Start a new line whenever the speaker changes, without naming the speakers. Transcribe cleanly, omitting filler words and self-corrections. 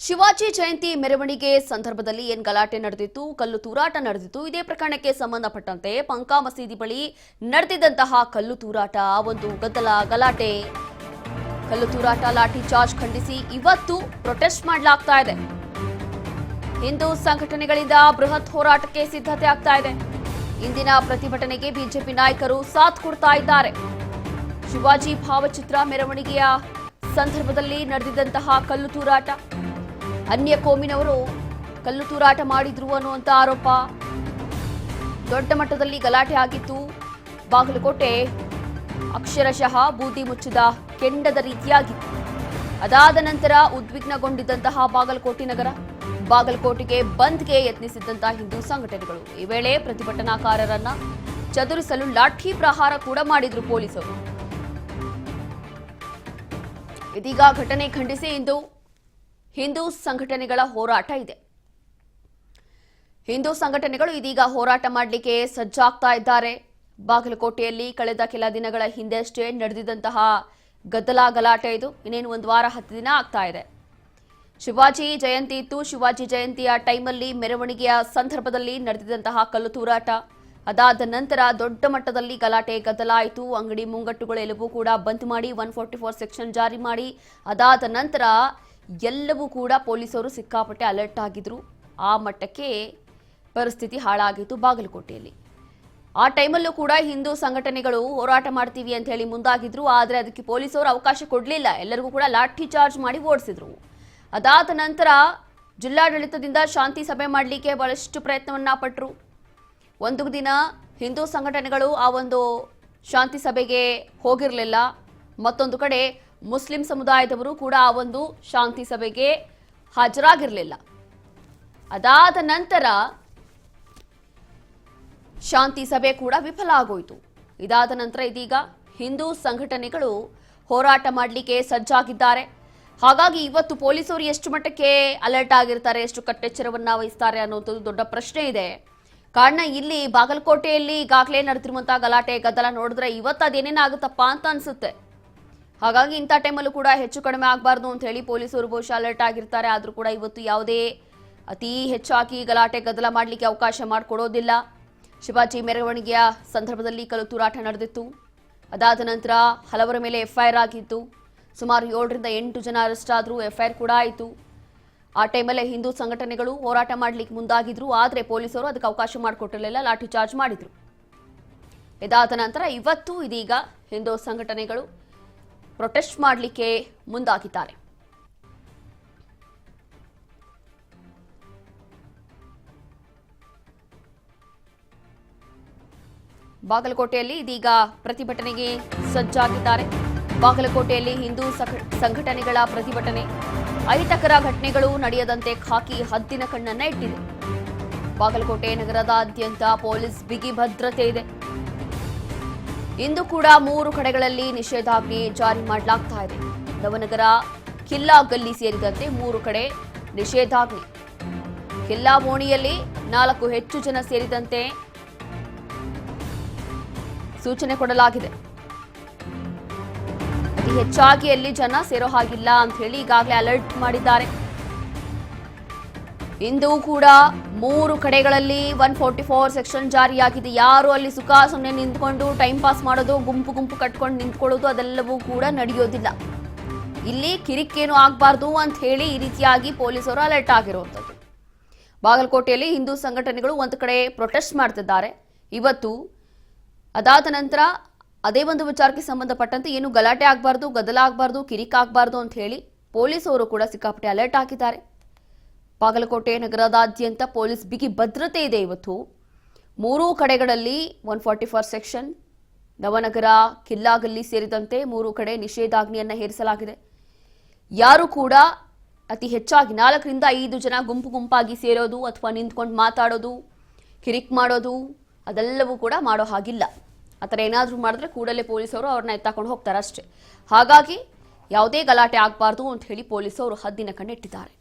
ಶಿವಾಜಿ ಜಯಂತಿ ಮೆರವಣಿಗೆ ಸಂದರ್ಭದಲ್ಲಿ ಏನ್ ಗಲಾಟೆ ನಡೆದಿತ್ತು, ಕಲ್ಲು ತೂರಾಟ ನಡೆದಿತ್ತು. ಇದೇ ಪ್ರಕರಣಕ್ಕೆ ಸಂಬಂಧಪಟ್ಟಂತೆ ಪಂಕಾ ಮಸೀದಿ ಬಳಿ ನಡೆದಿದ್ದಂತಹ ಕಲ್ಲು ತೂರಾಟ, ಒಂದು ಗಲಾಟೆ, ಕಲ್ಲು ತೂರಾಟ, ಲಾಠಿ ಚಾರ್ಜ್ ಖಂಡಿಸಿ ಇವತ್ತು ಪ್ರೊಟೆಸ್ಟ್ ಮಾಡಲಾಗ್ತಾ ಇದೆ. ಹಿಂದೂ ಸಂಘಟನೆಗಳಿಂದ ಬೃಹತ್ ಹೋರಾಟಕ್ಕೆ ಸಿದ್ಧತೆ ಆಗ್ತಾ ಇದೆ. ಇಂದಿನ ಪ್ರತಿಭಟನೆಗೆ ಬಿಜೆಪಿ ನಾಯಕರು ಸಾಥ್ ಕೊಡ್ತಾ ಇದ್ದಾರೆ. ಶಿವಾಜಿ ಭಾವಚಿತ್ರ ಮೆರವಣಿಗೆಯ ಸಂದರ್ಭದಲ್ಲಿ ನಡೆದಿದ್ದಂತಹ ಕಲ್ಲು ತೂರಾಟ, ಅನ್ಯ ಕೋಮಿನವರು ಕಲ್ಲು ತೂರಾಟ ಮಾಡಿದ್ರು ಅನ್ನುವಂಥ ಆರೋಪ, ದೊಡ್ಡ ಮಟ್ಟದಲ್ಲಿ ಗಲಾಟೆ ಆಗಿತ್ತು. ಬಾಗಲಕೋಟೆ ಅಕ್ಷರಶಃ ಬೂದಿ ಮುಚ್ಚಿದ ಕೆಂಡದ ರೀತಿಯಾಗಿತ್ತು. ಅದಾದ ನಂತರ ಉದ್ವಿಗ್ನಗೊಂಡಿದ್ದಂತಹ ಬಾಗಲಕೋಟೆ ನಗರ, ಬಾಗಲಕೋಟೆಗೆ ಬಂದ್ಗೆ ಯತ್ನಿಸಿದ್ದಂತಹ ಹಿಂದೂ ಸಂಘಟನೆಗಳು. ಈ ವೇಳೆ ಪ್ರತಿಭಟನಾಕಾರರನ್ನ ಚದುರಿಸಲು ಲಾಠಿ ಪ್ರಹಾರ ಕೂಡ ಮಾಡಿದ್ರು ಪೊಲೀಸರು. ಇದೀಗ ಘಟನೆ ಖಂಡಿಸಿ ಇಂದು ಹಿಂದೂ ಸಂಘಟನೆಗಳ ಹೋರಾಟ ಇದೆ. ಹಿಂದೂ ಸಂಘಟನೆಗಳು ಇದೀಗ ಹೋರಾಟ ಮಾಡಲಿಕ್ಕೆ ಸಜ್ಜಾಗ್ತಾ ಇದ್ದಾರೆ. ಬಾಗಲಕೋಟೆಯಲ್ಲಿ ಕಳೆದ ಕೆಲ ದಿನಗಳ ಹಿಂದೆಷ್ಟೇ ನಡೆದಿದ್ದಂತಹ ಗಲಾಟೆ ಇದು ಇನ್ನೇನು ಒಂದು ವಾರ 10 ದಿನ ಆಗ್ತಾ ಇದೆ. ಶಿವಾಜಿ ಜಯಂತಿ ಇತ್ತು. ಶಿವಾಜಿ ಜಯಂತಿಯ ಟೈಮಲ್ಲಿ ಮೆರವಣಿಗೆಯ ಸಂದರ್ಭದಲ್ಲಿ ನಡೆದಿದ್ದಂತಹ ಕಲ್ಲು ತೂರಾಟ, ಅದಾದ ನಂತರ ದೊಡ್ಡ ಮಟ್ಟದಲ್ಲಿ ಗಲಾಟೆ ಆಯಿತು. ಅಂಗಡಿ ಮುಂಗಟ್ಟುಗಳು ಎಲ್ಲವೂ ಕೂಡ ಬಂದ್ ಮಾಡಿ 144 ಸೆಕ್ಷನ್ ಜಾರಿ ಮಾಡಿ, ಅದಾದ ನಂತರ ಎಲ್ಲವೂ ಕೂಡ ಪೊಲೀಸರು ಸಿಕ್ಕಾಪಟ್ಟೆ ಅಲರ್ಟ್ ಆಗಿದ್ರು. ಆ ಮಟ್ಟಕ್ಕೆ ಪರಿಸ್ಥಿತಿ ಹಾಳಾಗಿತ್ತು ಬಾಗಲಕೋಟೆಯಲ್ಲಿ. ಆ ಟೈಮಲ್ಲೂ ಕೂಡ ಹಿಂದೂ ಸಂಘಟನೆಗಳು ಹೋರಾಟ ಮಾಡ್ತೀವಿ ಅಂತ ಹೇಳಿ ಮುಂದಾಗಿದ್ರು. ಆದರೆ ಅದಕ್ಕೆ ಪೊಲೀಸರು ಅವಕಾಶ ಕೊಡಲಿಲ್ಲ. ಎಲ್ಲರಿಗೂ ಕೂಡ ಲಾಠಿ ಚಾರ್ಜ್ ಮಾಡಿ ಓಡಿಸಿದ್ರು. ಅದಾದ ನಂತರ ಜಿಲ್ಲಾಡಳಿತದಿಂದ ಶಾಂತಿ ಸಭೆ ಮಾಡಲಿಕ್ಕೆ ಬಹಳಷ್ಟು ಪ್ರಯತ್ನವನ್ನ ಪಟ್ಟರು. ಒಂದು ದಿನ ಹಿಂದೂ ಸಂಘಟನೆಗಳು ಆ ಒಂದು ಶಾಂತಿ ಸಭೆಗೆ ಹೋಗಿರಲಿಲ್ಲ. ಮತ್ತೊಂದು ಕಡೆ ಮುಸ್ಲಿಂ ಸಮುದಾಯದವರು ಕೂಡ ಆ ಒಂದು ಶಾಂತಿ ಸಭೆಗೆ ಹಾಜರಾಗಿರಲಿಲ್ಲ. ಅದಾದ ನಂತರ ಶಾಂತಿ ಸಭೆ ಕೂಡ ವಿಫಲ ಆಗೋಯ್ತು. ಇದಾದ ನಂತರ ಇದೀಗ ಹಿಂದೂ ಸಂಘಟನೆಗಳು ಹೋರಾಟ ಮಾಡಲಿಕ್ಕೆ ಸಜ್ಜಾಗಿದ್ದಾರೆ. ಹಾಗಾಗಿ ಇವತ್ತು ಪೊಲೀಸರು ಎಷ್ಟು ಮಟ್ಟಕ್ಕೆ ಅಲರ್ಟ್ ಆಗಿರ್ತಾರೆ, ಎಷ್ಟು ಕಟ್ಟೆಚ್ಚರವನ್ನ ವಹಿಸ್ತಾರೆ ಅನ್ನೋದು ದೊಡ್ಡ ಪ್ರಶ್ನೆ ಇದೆ. ಕಾರಣ ಇಲ್ಲಿ ಬಾಗಲಕೋಟೆಯಲ್ಲಿ ಈಗಾಗಲೇ ನಡೆದಿರುವಂತಹ ಗಲಾಟೆ ಗದ್ದಲ ನೋಡಿದ್ರೆ ಇವತ್ತು ಅದೇನೇನಾಗುತ್ತಪ್ಪ ಅಂತ ಅನ್ಸುತ್ತೆ. ಹಾಗಾಗಿ ಇಂಥ ಟೈಮಲ್ಲೂ ಕೂಡ ಹೆಚ್ಚು ಕಡಿಮೆ ಆಗಬಾರ್ದು ಅಂತ ಹೇಳಿ ಪೊಲೀಸರು ಬಹುಶಃ ಅಲರ್ಟ್ ಆಗಿರ್ತಾರೆ. ಆದರೂ ಕೂಡ ಇವತ್ತು ಯಾವುದೇ ಅತಿ ಹೆಚ್ಚಾಗಿ ಗಲಾಟೆ ಗದ್ದಲ ಮಾಡಲಿಕ್ಕೆ ಅವಕಾಶ ಮಾಡಿಕೊಡೋದಿಲ್ಲ. ಶಿವಾಜಿ ಮೆರವಣಿಗೆಯ ಸಂದರ್ಭದಲ್ಲಿ ಕಲ್ಲು ತೂರಾಟ ನಡೆದಿತ್ತು. ಅದಾದ ನಂತರ ಹಲವರ ಮೇಲೆ ಎಫ್ಐಆರ್ ಆಗಿತ್ತು. ಸುಮಾರು 7ರಿಂದ 8 ಜನ ಅರೆಸ್ಟ್ ಆದರೂ, ಎಫ್ಐಆರ್ ಕೂಡ ಆಯಿತು. ಆ ಟೈಮಲ್ಲೇ ಹಿಂದೂ ಸಂಘಟನೆಗಳು ಹೋರಾಟ ಮಾಡಲಿಕ್ಕೆ ಮುಂದಾಗಿದ್ರು. ಆದರೆ ಪೊಲೀಸರು ಅದಕ್ಕೆ ಅವಕಾಶ ಮಾಡಿಕೊಟ್ಟಿರಲಿಲ್ಲ, ಲಾಠಿ ಚಾರ್ಜ್ ಮಾಡಿದ್ರು. ಇದಾದ ನಂತರ ಇವತ್ತು ಇದೀಗ ಹಿಂದೂ ಸಂಘಟನೆಗಳು ಪ್ರೊಟೆಸ್ಟ್ ಮಾಡಲಿಕ್ಕೆ ಮುಂದಾಗಿದ್ದಾರೆ. ಬಾಗಲಕೋಟೆಯಲ್ಲಿ ಇದೀಗ ಪ್ರತಿಭಟನೆಗೆ ಸಜ್ಜಾಗಿದ್ದಾರೆ. ಬಾಗಲಕೋಟೆಯಲ್ಲಿ ಹಿಂದೂ ಸಂಘಟನೆಗಳ ಪ್ರತಿಭಟನೆ, ಅಹಿತಕರ ಘಟನೆಗಳು ನಡೆಯದಂತೆ ಖಾಕಿ ಹದ್ದಿನ ಕಣ್ಣನ್ನ ಇಟ್ಟಿದೆ. ಬಾಗಲಕೋಟೆ ನಗರದಾದ್ಯಂತ ಪೊಲೀಸ್ ಬಿಗಿ ಭದ್ರತೆ ಇದೆ. ಇಂದು ಕೂಡ 3 ಕಡೆಗಳಲ್ಲಿ ನಿಷೇಧಾಜ್ಞೆ ಜಾರಿ ಮಾಡಲಾಗ್ತಾ ಇದೆ. ನವನಗರ, ಕಿಲ್ಲಾ ಗಲ್ಲಿ ಸೇರಿದಂತೆ 3 ಕಡೆ ನಿಷೇಧಾಜ್ಞೆ. ಕಿಲ್ಲಾ ಓಣಿಯಲ್ಲಿ 4 ಹೆಚ್ಚು ಜನ ಸೇರಿದಂತೆ ಸೂಚನೆ ಕೊಡಲಾಗಿದೆ. ಅತಿ ಹೆಚ್ಚಾಗಿ ಅಲ್ಲಿ ಜನ ಸೇರೋ ಹಾಗಿಲ್ಲ ಅಂತ ಹೇಳಿ ಈಗಾಗಲೇ ಅಲರ್ಟ್ ಮಾಡಿದ್ದಾರೆ. ಇಂದು ಕೂಡ 3 ಕಡೆಗಳಲ್ಲಿ 144 ಸೆಕ್ಷನ್ ಜಾರಿಯಾಗಿದೆ. ಯಾರು ಅಲ್ಲಿ ಸುಖ ಸುಮ್ಮನೆ ನಿಂತ್ಕೊಂಡು ಟೈಮ್ ಪಾಸ್ ಮಾಡೋದು, ಗುಂಪು ಕಟ್ಕೊಂಡು ನಿಂತ್ಕೊಳ್ಳೋದು ಅದೆಲ್ಲವೂ ಕೂಡ ನಡೆಯೋದಿಲ್ಲ. ಇಲ್ಲಿ ಕಿರಿಕೇನು ಆಗಬಾರ್ದು ಅಂತ ಹೇಳಿ ಈ ರೀತಿಯಾಗಿ ಪೊಲೀಸರು ಅಲರ್ಟ್ ಆಗಿರುವಂಥದ್ದು. ಬಾಗಲಕೋಟೆಯಲ್ಲಿ ಹಿಂದೂ ಸಂಘಟನೆಗಳು ಒಂದು ಕಡೆ ಪ್ರೊಟೆಸ್ಟ್ ಮಾಡ್ತಿದ್ದಾರೆ ಇವತ್ತು. ಅದಾದ ನಂತರ ಅದೇ ಒಂದು ವಿಚಾರಕ್ಕೆ ಸಂಬಂಧಪಟ್ಟಂತೆ ಏನು ಗಲಾಟೆ ಆಗಬಾರ್ದು, ಗದ್ದಲ ಆಗಬಾರ್ದು, ಕಿರಿಕ್ ಆಗಬಾರ್ದು ಅಂತ ಹೇಳಿ ಪೊಲೀಸರು ಕೂಡ ಸಿಕ್ಕಾಪಟ್ಟೆ ಅಲರ್ಟ್ ಆಗಿದ್ದಾರೆ. ಬಾಗಲಕೋಟೆ ನಗರದಾದ್ಯಂತ ಪೊಲೀಸ್ ಬಿಗಿ ಭದ್ರತೆ ಇದೆ. ಇವತ್ತು 3 ಕಡೆಗಳಲ್ಲಿ 144 ಸೆಕ್ಷನ್, ನವನಗರ, ಕಿಲ್ಲಾ ಗಲ್ಲಿ ಸೇರಿದಂತೆ 3 ಕಡೆ ನಿಷೇಧಾಜ್ಞೆಯನ್ನು ಹೇರಿಸಲಾಗಿದೆ. ಯಾರು ಕೂಡ ಅತಿ ಹೆಚ್ಚಾಗಿ 4ರಿಂದ 5 ಜನ ಗುಂಪಾಗಿ ಸೇರೋದು ಅಥವಾ ನಿಂತ್ಕೊಂಡು ಮಾತಾಡೋದು, ಕಿರಿಕ್ ಮಾಡೋದು ಅದೆಲ್ಲವೂ ಕೂಡ ಮಾಡೋ ಹಾಗಿಲ್ಲ. ಆ ಥರ ಏನಾದರೂ ಮಾಡಿದ್ರೆ ಕೂಡಲೇ ಪೊಲೀಸರು ಅವ್ರನ್ನ ಎತ್ತಾಕೊಂಡು ಹೋಗ್ತಾರೆ ಅಷ್ಟೇ. ಹಾಗಾಗಿ ಯಾವುದೇ ಗಲಾಟೆ ಆಗಬಾರ್ದು ಅಂತ ಹೇಳಿ ಪೊಲೀಸರು ಹದ್ದಿನ ಕಣ್ಣಿಟ್ಟಿದ್ದಾರೆ.